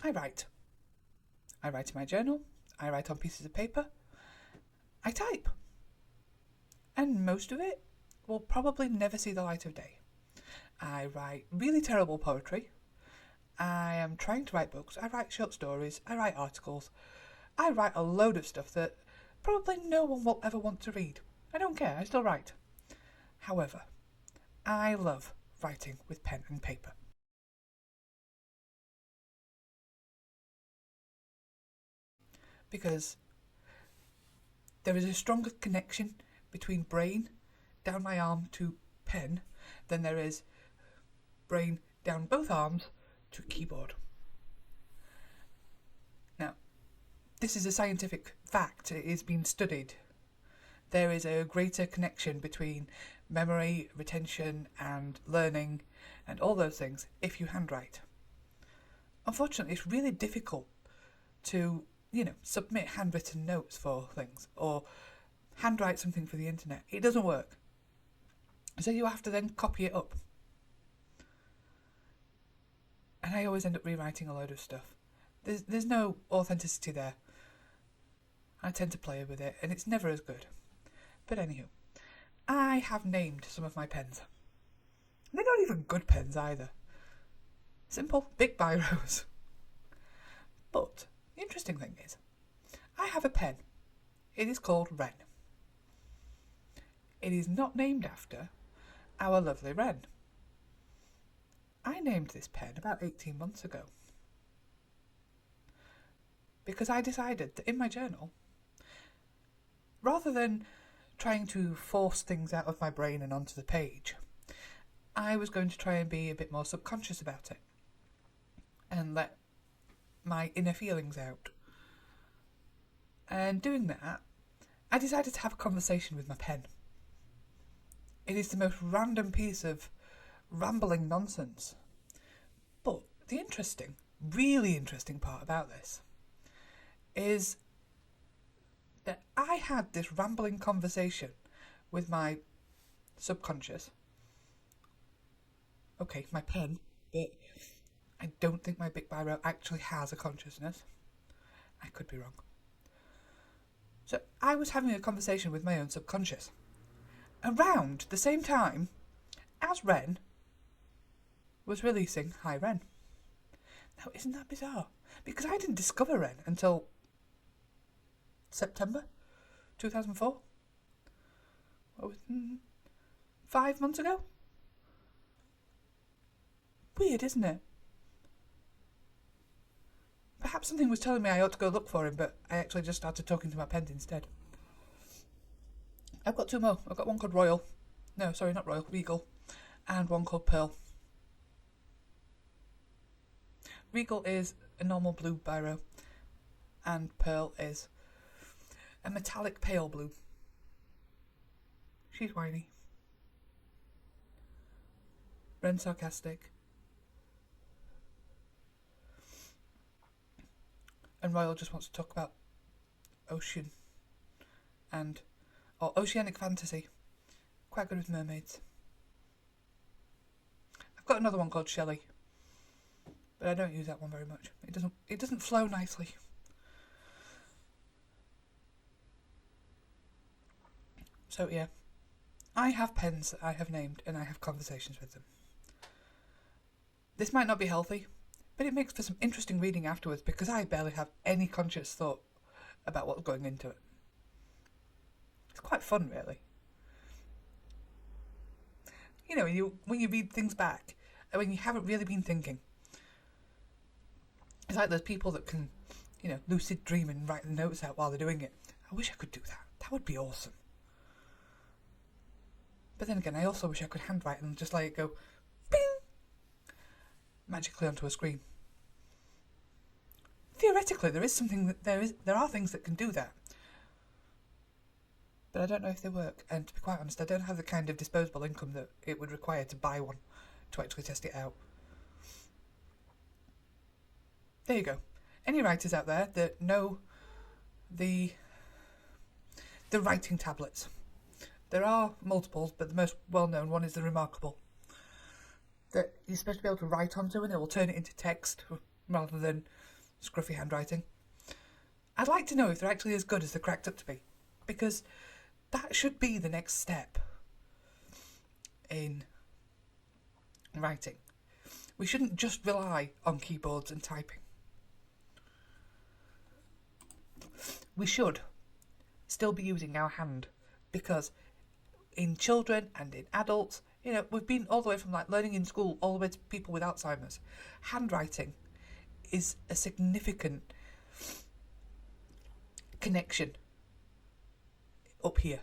I write. I write in my journal, I write on pieces of paper, I type. And most of it will probably never see the light of day. I write really terrible poetry. I am trying to write books. I write short stories. I write articles. I write a load of stuff that probably no one will ever want to read. I don't care. I still write. However, I love writing with pen and paper. Because there is a stronger connection between brain down my arm to pen than there is brain down both arms to keyboard. Now, this is a scientific fact. It is being studied. There is a greater connection between memory, retention, and learning, and all those things if you handwrite. Unfortunately, it's really difficult to, submit handwritten notes for things or handwrite something for the internet. It doesn't work. So you have to then copy it up. And I always end up rewriting a load of stuff. There's no authenticity there. I tend to play with it, and it's never as good. But anywho, I have named some of my pens. They're not even good pens either. Simple, big biros. But the interesting thing is, I have a pen. It is called Wren. It is not named after our lovely Wren. I named this pen about 18 months ago because I decided that in my journal, rather than trying to force things out of my brain and onto the page, I was going to try and be a bit more subconscious about it and let my inner feelings out. And doing that, I decided to have a conversation with my pen. It is the most random piece of rambling nonsense. But the really interesting part about this is that I had this rambling conversation with my subconscious. Okay, my pen, but I don't think my big biro actually has a consciousness. I could be wrong. So I was having a conversation with my own subconscious around the same time as Wren was releasing Hi Wren. Now, isn't that bizarre? Because I didn't discover Wren until September 2004. 5 months ago? Weird, isn't it? Perhaps something was telling me I ought to go look for him, but I actually just started talking to my pen instead. I've got two more. I've got one called Royal. No, sorry, not Royal, Regal. And one called Pearl. Regal is a normal blue biro, and Pearl is a metallic pale blue. She's whiny. Wren sarcastic. And Royal just wants to talk about ocean or oceanic fantasy. Quite good with mermaids. I've got another one called Shelley, but I don't use that one very much. It doesn't flow nicely. So yeah, I have pens that I have named and I have conversations with them. This might not be healthy, but it makes for some interesting reading afterwards because I barely have any conscious thought about what's going into it. It's quite fun, really. You know, when you read things back, and when you haven't really been thinking. It's like those people that can, lucid dream and write the notes out while they're doing it. I wish I could do that. That would be awesome. But then again, I also wish I could handwrite and just let it go, bing, magically onto a screen. Theoretically, there are things that can do that. But I don't know if they work, and to be quite honest, I don't have the kind of disposable income that it would require to buy one to actually test it out. There you go. Any writers out there that know the writing tablets? There are multiples, but the most well-known one is the Remarkable, that you're supposed to be able to write onto, and it will turn it into text rather than scruffy handwriting. I'd like to know if they're actually as good as they're cracked up to be, because that should be the next step in writing. We shouldn't just rely on keyboards and typing. We should still be using our hand, because in children and in adults, we've been all the way from like learning in school all the way to people with Alzheimer's. Handwriting is a significant connection up here.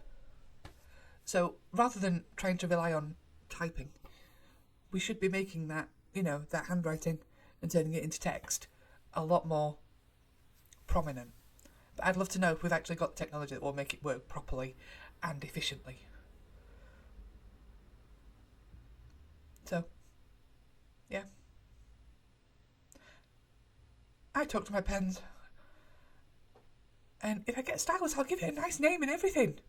So rather than trying to rely on typing, we should be making that, that handwriting and turning it into text a lot more prominent. But I'd love to know if we've actually got the technology that will make it work properly and efficiently. So, yeah. I talk to my pens. And if I get a stylus, I'll give it a nice name and everything.